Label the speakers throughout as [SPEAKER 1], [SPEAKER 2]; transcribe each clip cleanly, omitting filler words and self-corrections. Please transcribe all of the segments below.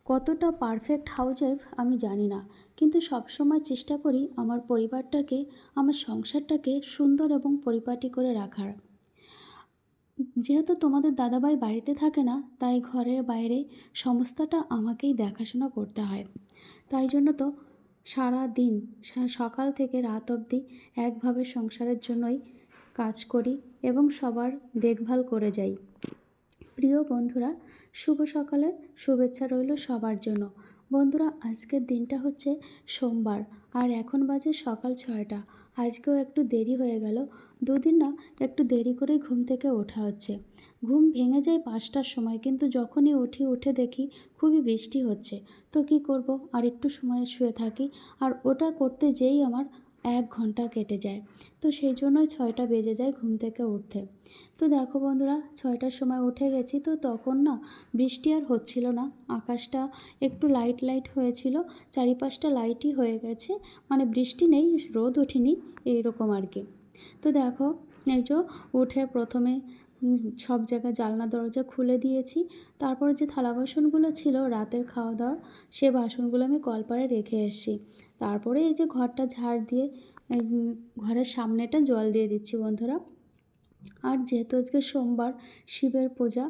[SPEAKER 1] কতটা perfect housewife আমি জানি না, কিন্তু সবসময় চেষ্টা করি আমার পরিবারটাকে, আমার সংসারটাকে সুন্দর এবং পরিপাটি করে রাখার। যেহেতু তোমাদের দাদাভাই বাড়িতে থাকে না, তাই ঘরের বাইরে সমস্তটা আমাকেই দেখাশোনা করতে হয়। তাই জন্য তো সারা দিন, সকাল থেকে রাত অবধি একভাবে সংসারের জন্যই কাজ করি এবং সবার দেখভাল করে যাই। প্রিয় বন্ধুরা, শুভ সকালের শুভেচ্ছা রইল সবার জন্য। বন্ধুরা, আজকের দিনটা হচ্ছে সোমবার, আর এখন বাজে সকাল 6টা। আজকেও একটু দেরি হয়ে গেল। দুদিন না একটু দেরি করেই ঘুম থেকে ওঠা হচ্ছে। ঘুম ভেঙে যায় 5টার সময়, কিন্তু যখনই উঠে দেখি খুবই বৃষ্টি হচ্ছে। তো কি করব, আর একটু সময় শুয়ে থাকি, আর ওটা করতে যেই আমার 1 ঘন্টা কেটে যায়। তো সেই জন্যই 6টা বেজে যায় ঘুম থেকে উঠতে। তো দেখো বন্ধুরা, 6টার সময় উঠে গেছি, তো তখন না বৃষ্টি আর হচ্ছিল না। আকাশটা একটু লাইট লাইট হয়েছিল, চারিপাশটা লাইটই হয়ে গেছে, মানে বৃষ্টি নেই, রোদ ওঠেনি, এইরকম আর কি। তো দেখো, এই যে উঠে প্রথমে সব জায়গায় জানলা দরজা খুলে দিয়েছি। তারপরে যে থালা বাসনগুলো ছিল রাতের খাওয়া দাওয়ার, সে বাসনগুলো আমি কলপারে রেখে এসেছি। তারপরে এই যে ঘরটা ঝাড় দিয়ে ঘরের সামনেটা জল দিয়ে দিচ্ছি বন্ধুরা। আর যেহেতু আজকে সোমবার, শিবের পূজা,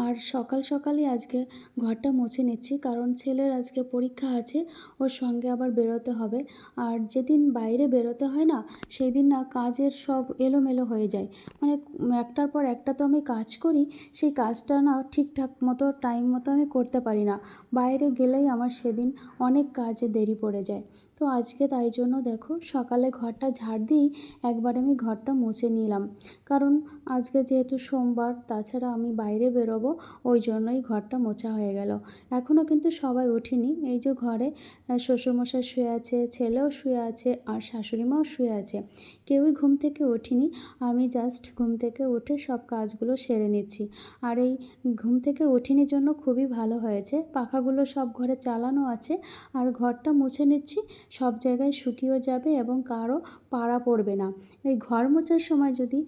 [SPEAKER 1] আর সকাল সকালই আজকে ঘরটা মুছে নিচ্ছি, কারণ ছেলের আজকে পরীক্ষা আছে, ওর সঙ্গে আবার বেরোতে হবে। আর যেদিন বাইরে বেরোতে হয় না, সেই দিন না কাজের সব এলোমেলো হয়ে যায়। মানে একটার পর একটা তো আমি কাজ করি, সেই কাজটা না ঠিকঠাক মতো টাইম মতো আমি করতে পারি না। বাইরে গেলেই আমার সেদিন অনেক কাজে দেরি পড়ে যায়। তো আজকে তাই জন্য দেখো, সকালে ঘরটা ঝাড় দিয়েই একবার আমি ঘরটা মুছে নিলাম, কারণ আজকে যেহেতু সোমবার, তাছাড়া আমি বাইরে বেরোবো, ওই জন্যই ঘরটা মোছা হয়ে গেল। এখনও কিন্তু সবাই ওঠেনি। এই যে ঘরে শ্বশুরমশাই শুয়ে আছে, ছেলেও শুয়ে আছে, আর শাশুড়ি মাও শুয়ে আছে। কেউই ঘুম থেকে ওঠেনি। আমি জাস্ট ঘুম থেকে উঠে সব কাজগুলো সেরে নিচ্ছি। আর এই ঘুম থেকে ওঠেনি জন্য খুবই ভালো হয়েছে, পাখাগুলো সব ঘরে চালানো আছে, আর ঘরটা মুছে নিচ্ছি। সব জায়গায় শুকিয়েও যাবে এবং কারো পাড়া পড়বে না। এই ঘর মোছার সময় যদি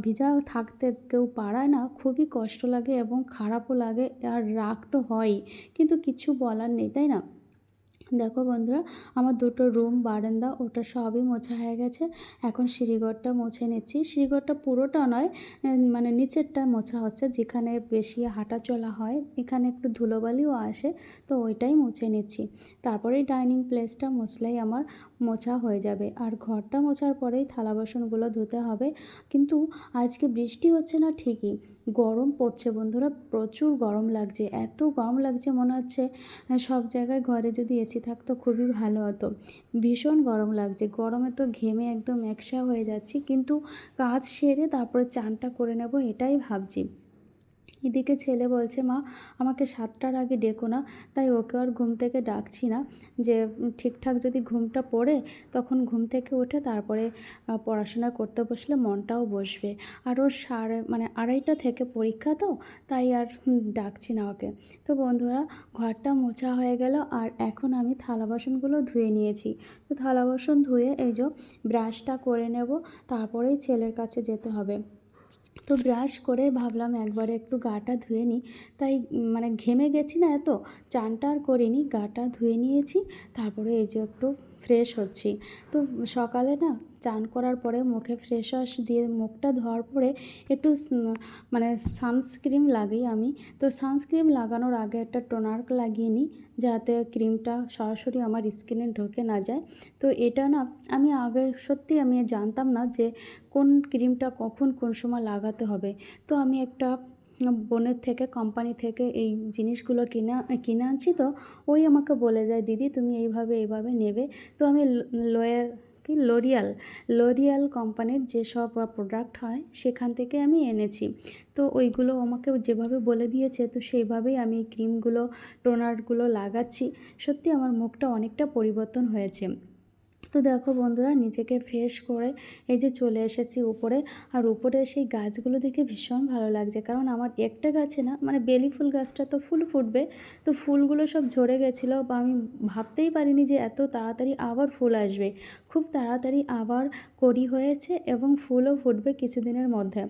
[SPEAKER 1] ভিজা থাকতে কেউ পাড়ায় না, খুবই কষ্ট লাগে এবং খারাপও লাগে, আর রাগ তো হয়ই, কিন্তু কিছু বলার নেই, তাই না? দেখো বন্ধুরা, আমার দুটো রুম, বারান্দা, ওটা সবই মোছা হয়ে গেছে। এখন সিঁড়িঘরটা মুছে নিচ্ছি। সিঁড়িঘরটা পুরোটা নয়, মানে নিচেরটা মোছা হচ্ছে, যেখানে বেশি হাঁটা চলা হয়, এখানে একটু ধুলোবালিও আসে, তো ওইটাই মুছে নিচ্ছি। তারপরে ডাইনিং প্লেসটা মুছলেই আমার মোছা হয়ে যাবে, আর ঘরটা মোছার পরেই থালা বাসনগুলো ধুতে হবে। কিন্তু আজকে বৃষ্টি হচ্ছে না ঠিকই, গরম পড়ছে বন্ধুরা, প্রচুর গরম লাগছে। এত গরম লাগছে, মনে হচ্ছে সব জায়গায় ঘরে যদি এসি থাকতো খুবই ভালো হতো। ভীষণ গরম লাগছে, গরমে তো ঘেমে একদম একসা হয়ে যাচ্ছি, কিন্তু কাজ সেরে তারপরে চানটা করে নেব, এটাই ভাবছি। এদিকে ছেলে বলছে, মা আমাকে 7টার আগে ডেকো না, তাই ওকে আর ঘুম থেকে ডাকছি না। যে ঠিকঠাক যদি ঘুমটা পড়ে, তখন ঘুম থেকে উঠে তারপরে পড়াশোনা করতে বসলে মনটাও বসবে। আর ওর মানে 2:30টা থেকে পরীক্ষা, তো তাই আর ডাকছি না ওকে। তো বন্ধুরা, ঘরটা মোছা হয়ে গেল, আর এখন আমি থালা বাসনগুলো ধুয়ে নিয়েছি। তো থালা বাসন ধুয়ে এই যে ব্রাশটা করে নেব, তারপরেই ছেলের কাছে যেতে হবে। তো ব্রাশ করে ভাবলাম একবারে একটু গাটা ধুয়ে নিই, তাই মানে ঘেমে গেছি না এত, চানটা আর করিনি, গাটা ধুয়ে নিয়েছি। তারপরে এই যে একটু ফ্রেশ হচ্ছি। তো সকালে না চান করার পরে মুখে ফ্রেশ ওয়াশ দিয়ে মুখটা ধোয়ার পরে একটু মানে সানস্ক্রিন লাগাই আমি। তো সানস্ক্রিন লাগানোর আগে একটা টোনার লাগিয়ে নিই, যাতে ক্রিমটা সরাসরি আমার স্কিনে ঢুকে না যায়। তো এটা না আমি আগে সত্যি আমি জানতাম না যে কোন ক্রিমটা কখন কোন সময় লাগাতে হবে। তো আমি একটা বোনের থেকে, কোম্পানি থেকে এই জিনিসগুলো কিনে আনছি, তো ওই আমাকে বলে যায়, দিদি তুমি এইভাবে এইভাবে নেবে। তো আমি লোরিয়াল কোম্পানির যেসব প্রোডাক্ট হয় সেখান থেকে আমি এনেছি। তো ওইগুলো আমাকে যেভাবে বলে দিয়েছে, তো সেইভাবেই আমি ক্রিমগুলো, টোনারগুলো লাগাচ্ছি। সত্যি আমার মুখটা অনেকটা পরিবর্তন হয়েছে। তো দেখো বন্ধুরা, নিজেকে ফ্রেশ করে এই যে চলে এসেছি উপরে। আর উপরে সেই গাছগুলো দেখে ভীষণ ভালো লাগছে, কারণ আমার একটা গাছে না, মানে বেলি ফুল গাছটা তো ফুল ফুটবে, তো ফুলগুলো সব ঝরে গেছিলো, বা আমি ভাবতেই পারিনি যে এত তাড়াতাড়ি আবার ফুল আসবে। খুব তাড়াতাড়ি আবার কড়ি হয়েছে এবং ফুলও ফুটবে কিছুদিনের মধ্যে।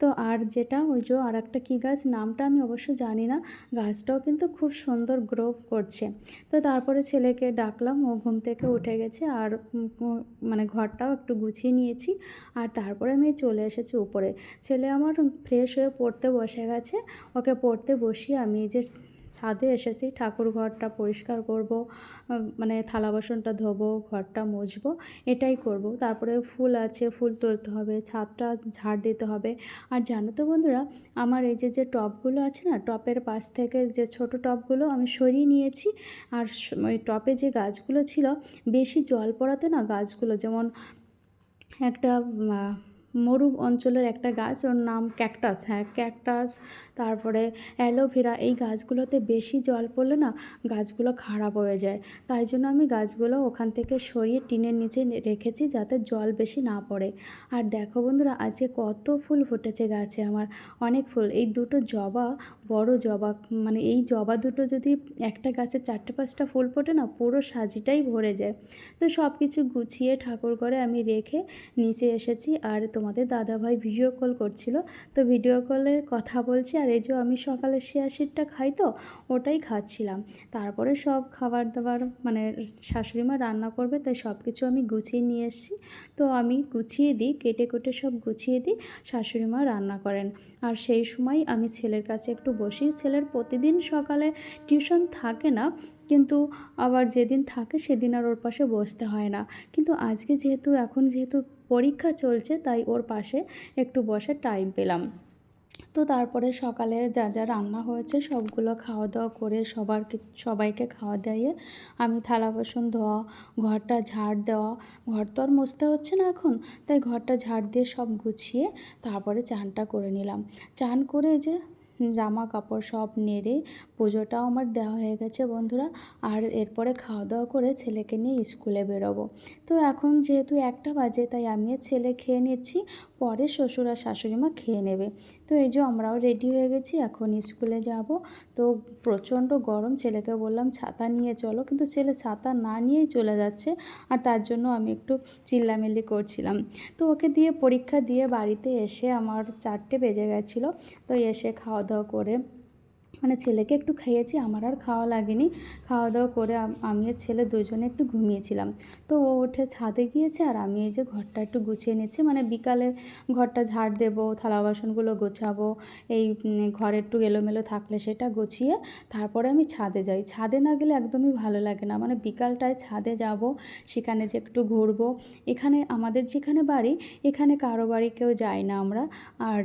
[SPEAKER 1] তো আর যেটা ওই যে আর একটা কী গাছ, নামটা আমি অবশ্য জানি না, গাছটাও কিন্তু খুব সুন্দর গ্রো করছে। তো তারপরে ছেলেকে ডাকলাম, ও ঘুম থেকে উঠে গেছে, আর মানে ঘরটাও একটু গুছিয়ে নিয়েছি। আর তারপরে আমি চলে এসেছি উপরে। ছেলে আমার ফ্রেশ হয়ে পড়তে বসে গেছে, ওকে পড়তে বসিয়ে আমি এই যে ছাদে এসেছি, ঠাকুর ঘরটা পরিষ্কার করব, মানে থালা বাসনটা ধোবো, ঘরটা মুছবো, এটাই করব। তারপরে ফুল আছে, ফুল তুলতে হবে, ছাদটা ঝাড় দিতে হবে। আর জানো তো বন্ধুরা, আমার এই যে টবগুলো আছে না, টবের পাশ থেকে যে ছোট টবগুলো আমি সরিয়ে নিয়েছি। আর ওই টবে যে গাছগুলো ছিল, বেশি জল পড়াতে না গাছগুলো, যেমন একটা মরু অঞ্চলের একটা গাছ, ওর নাম ক্যাকটাস, হ্যাঁ ক্যাকটাস, তারপরে অ্যালোভেরা, এই গাছগুলোতে বেশি জল পড়লে না গাছগুলো খারাপ হয়ে যায়। তাই জন্য আমি গাছগুলো ওখান থেকে সরিয়ে টিনের নিচে রেখেছি, যাতে জল বেশি না পড়ে। আর দেখো বন্ধুরা, আজকে কত ফুল ফুটেছে গাছে আমার, অনেক ফুল। এই দুটো জবা, বড় জবা, মানে এই জবা দুটো যদি একটা গাছে 4-5টা ফুল ফোটে না, পুরো সাজিটাই ভরে যায়। তো সব কিছু গুছিয়ে ঠাকুর ঘরে আমি রেখে নিচে এসেছি। আর তোমাদের দাদাভাই ভিডিও কল করছিল, তো ভিডিও কলের কথা বলছি। আর এই যে আমি সকালে শিয়াশিরটা খাই, তো ওটাই খাচ্ছিলাম। তারপরে সব খাবার দাবার মানে শাশুড়ি মা রান্না করবে, তাই সব কিছু আমি গুছিয়ে নিয়ে এসেছি। তো আমি গুছিয়ে দিই, কেটে কুটে সব গুছিয়ে দিই, শাশুড়ি মা রান্না করেন। আর সেই সময় আমি ছেলের কাছে একটু বসি। ছেলের প্রতিদিন সকালে টিউশন থাকে না, কিন্তু আবার যেদিন থাকে সেদিন আর ওর পাশে বসতে হয় না। কিন্তু আজকে এখন যেহেতু পরীক্ষা চলছে, তাই ওর পাশে একটু বসে টাইম পেলাম। তো তারপরে সকালে যা যা রান্না হয়েছে সবগুলো খাওয়া দাওয়া করে সবাইকে খাওয়া দাইয়ে আমি থালা বাসন ধোয়া, ঘরটা ঝাড় দেওয়া, ঘর তো আর মুছতে হচ্ছে না এখন, তাই ঘরটা ঝাড় দিয়ে সব গুছিয়ে তারপরে চানটা করে নিলাম। চান করে যে জামা কাপড় সব নেড়ে পুজোটাও আমার দেওয়া হয়ে গেছে বন্ধুরা। আর এরপরে খাওয়া দাওয়া করে ছেলেকে নিয়ে স্কুলে বেরোবো। তো এখন যেহেতু 1টা বাজে, তাই আমি আর ছেলে খেয়ে নিচ্ছি, পরে শ্বশুর আর শাশুড়ি মা খেয়ে নেবে। তো এই যে আমরাও রেডি হয়ে গেছি, এখন স্কুলে যাব। তো প্রচণ্ড গরম, ছেলেকে বললাম ছাতা নিয়ে চলো, কিন্তু ছেলে ছাতা না নিয়েই চলে যাচ্ছে। আর তার জন্য আমি একটু চিল্লামিল্লি করছিলাম। তো ওকে দিয়ে পরীক্ষা দিয়ে বাড়িতে এসে আমার 4টে বেজে গেছিলো। তো এসে খাওয়া দাওয়া করে, মানে ছেলেকে একটু খাইয়েছি, আমার আর খাওয়া লাগেনি। খাওয়া দাওয়া করে আমি আর ছেলে দুজনে একটু ঘুমিয়েছিলাম। তো ও উঠে ছাদে গিয়েছে, আর আমি এই যে ঘরটা একটু গুছিয়ে নিচ্ছি, মানে বিকালে ঘরটা ঝাড় দেবো, থালা বাসনগুলো গোছাবো, এই ঘর একটু এলোমেলো থাকলে সেটা গুছিয়ে তারপরে আমি ছাদে যাই। ছাদে না গেলে একদমই ভালো লাগে না, মানে বিকালটায় ছাদে যাব, সেখানে যে একটু ঘুরবো। এখানে আমাদের যেখানে বাড়ি, এখানে কারো বাড়ি কেউ যায় না আমরা। আর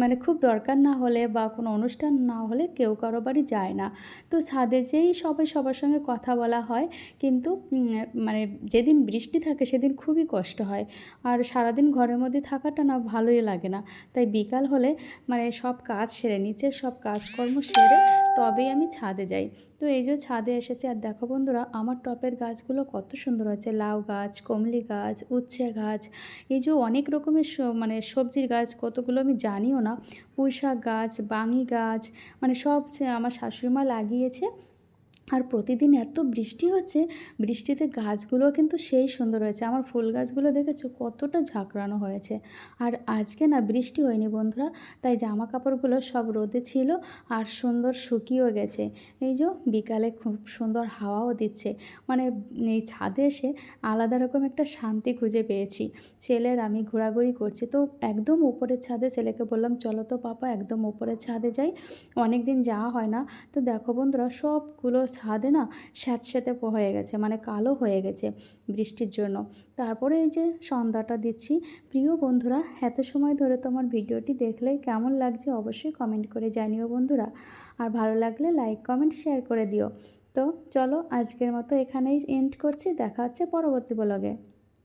[SPEAKER 1] মানে খুব দরকার না হলে বা কোনো অনুষ্ঠান না হলে কেউ কারো বাড়ি যায় না। তো ছাদে যেয়েই সবাই সবার সঙ্গে কথা বলা হয়। কিন্তু মানে যেদিন বৃষ্টি থাকে সেদিন খুবই কষ্ট হয়। আর সারাদিন ঘরের মধ্যে থাকাটা না ভালোই লাগে না। তাই বিকাল হলে মানে সব কাজ সেরে, নিচের সব কাজকর্ম সেরে তবেই আমি ছাদে যাই। তো এই যে ছাদে এসেছি, আর দেখো বন্ধুরা, আমার টবের গাছগুলো কত সুন্দর হয়েছে। লাউ গাছ, কমলি গাছ, উচ্ছে গাছ, এই যে অনেক রকমের মানে সবজির গাছ কতগুলো আমি জানিও না। পুঁই শাক গাছ, বাঙি গাছ, মানে সব আমার শাশুড়ি মা লাগিয়েছে। আর প্রতিদিন এত বৃষ্টি হচ্ছে, বৃষ্টিতে গাছগুলো কিন্তু সেই সুন্দর হয়েছে। আমার ফুল গাছগুলো দেখেছো কতটা ঝাঁকড়ানো হয়েছে। আর আজকে না বৃষ্টি হয়নি বন্ধুরা, তাই জামা কাপড়গুলো সব রোদে ছিল আর সুন্দর শুকিয়েও গেছে। এই যে বিকালে খুব সুন্দর হাওয়াও দিচ্ছে, মানে এই ছাদে এসে আলাদা রকম একটা শান্তি খুঁজে পেয়েছি। ছেলের আমি ঘোরাঘুরি করছি, তো একদম উপরের ছাদে ছেলেকে বললাম চলো তো পাপা একদম উপরের ছাদে যাই, অনেক দিন যাওয়া হয় না। তো দেখো বন্ধুরা, সবগুলো ছাদে না স্যাঁতস্যাঁতে হয়ে গেছে, মানে কালো হয়ে গেছে বৃষ্টির জন্য। তারপরে এই যে সন্ধ্যাটা দিচ্ছি। প্রিয় বন্ধুরা, এত সময় ধরে তোমার ভিডিওটি দেখলে কেমন লাগছে অবশ্যই কমেন্ট করে জানিও বন্ধুরা। আর ভালো লাগলে লাইক কমেন্ট শেয়ার করে দিও। তো চলো আজকের মতো এখানেই এন্ড করছি, দেখা হচ্ছে পরবর্তী ব্লগে।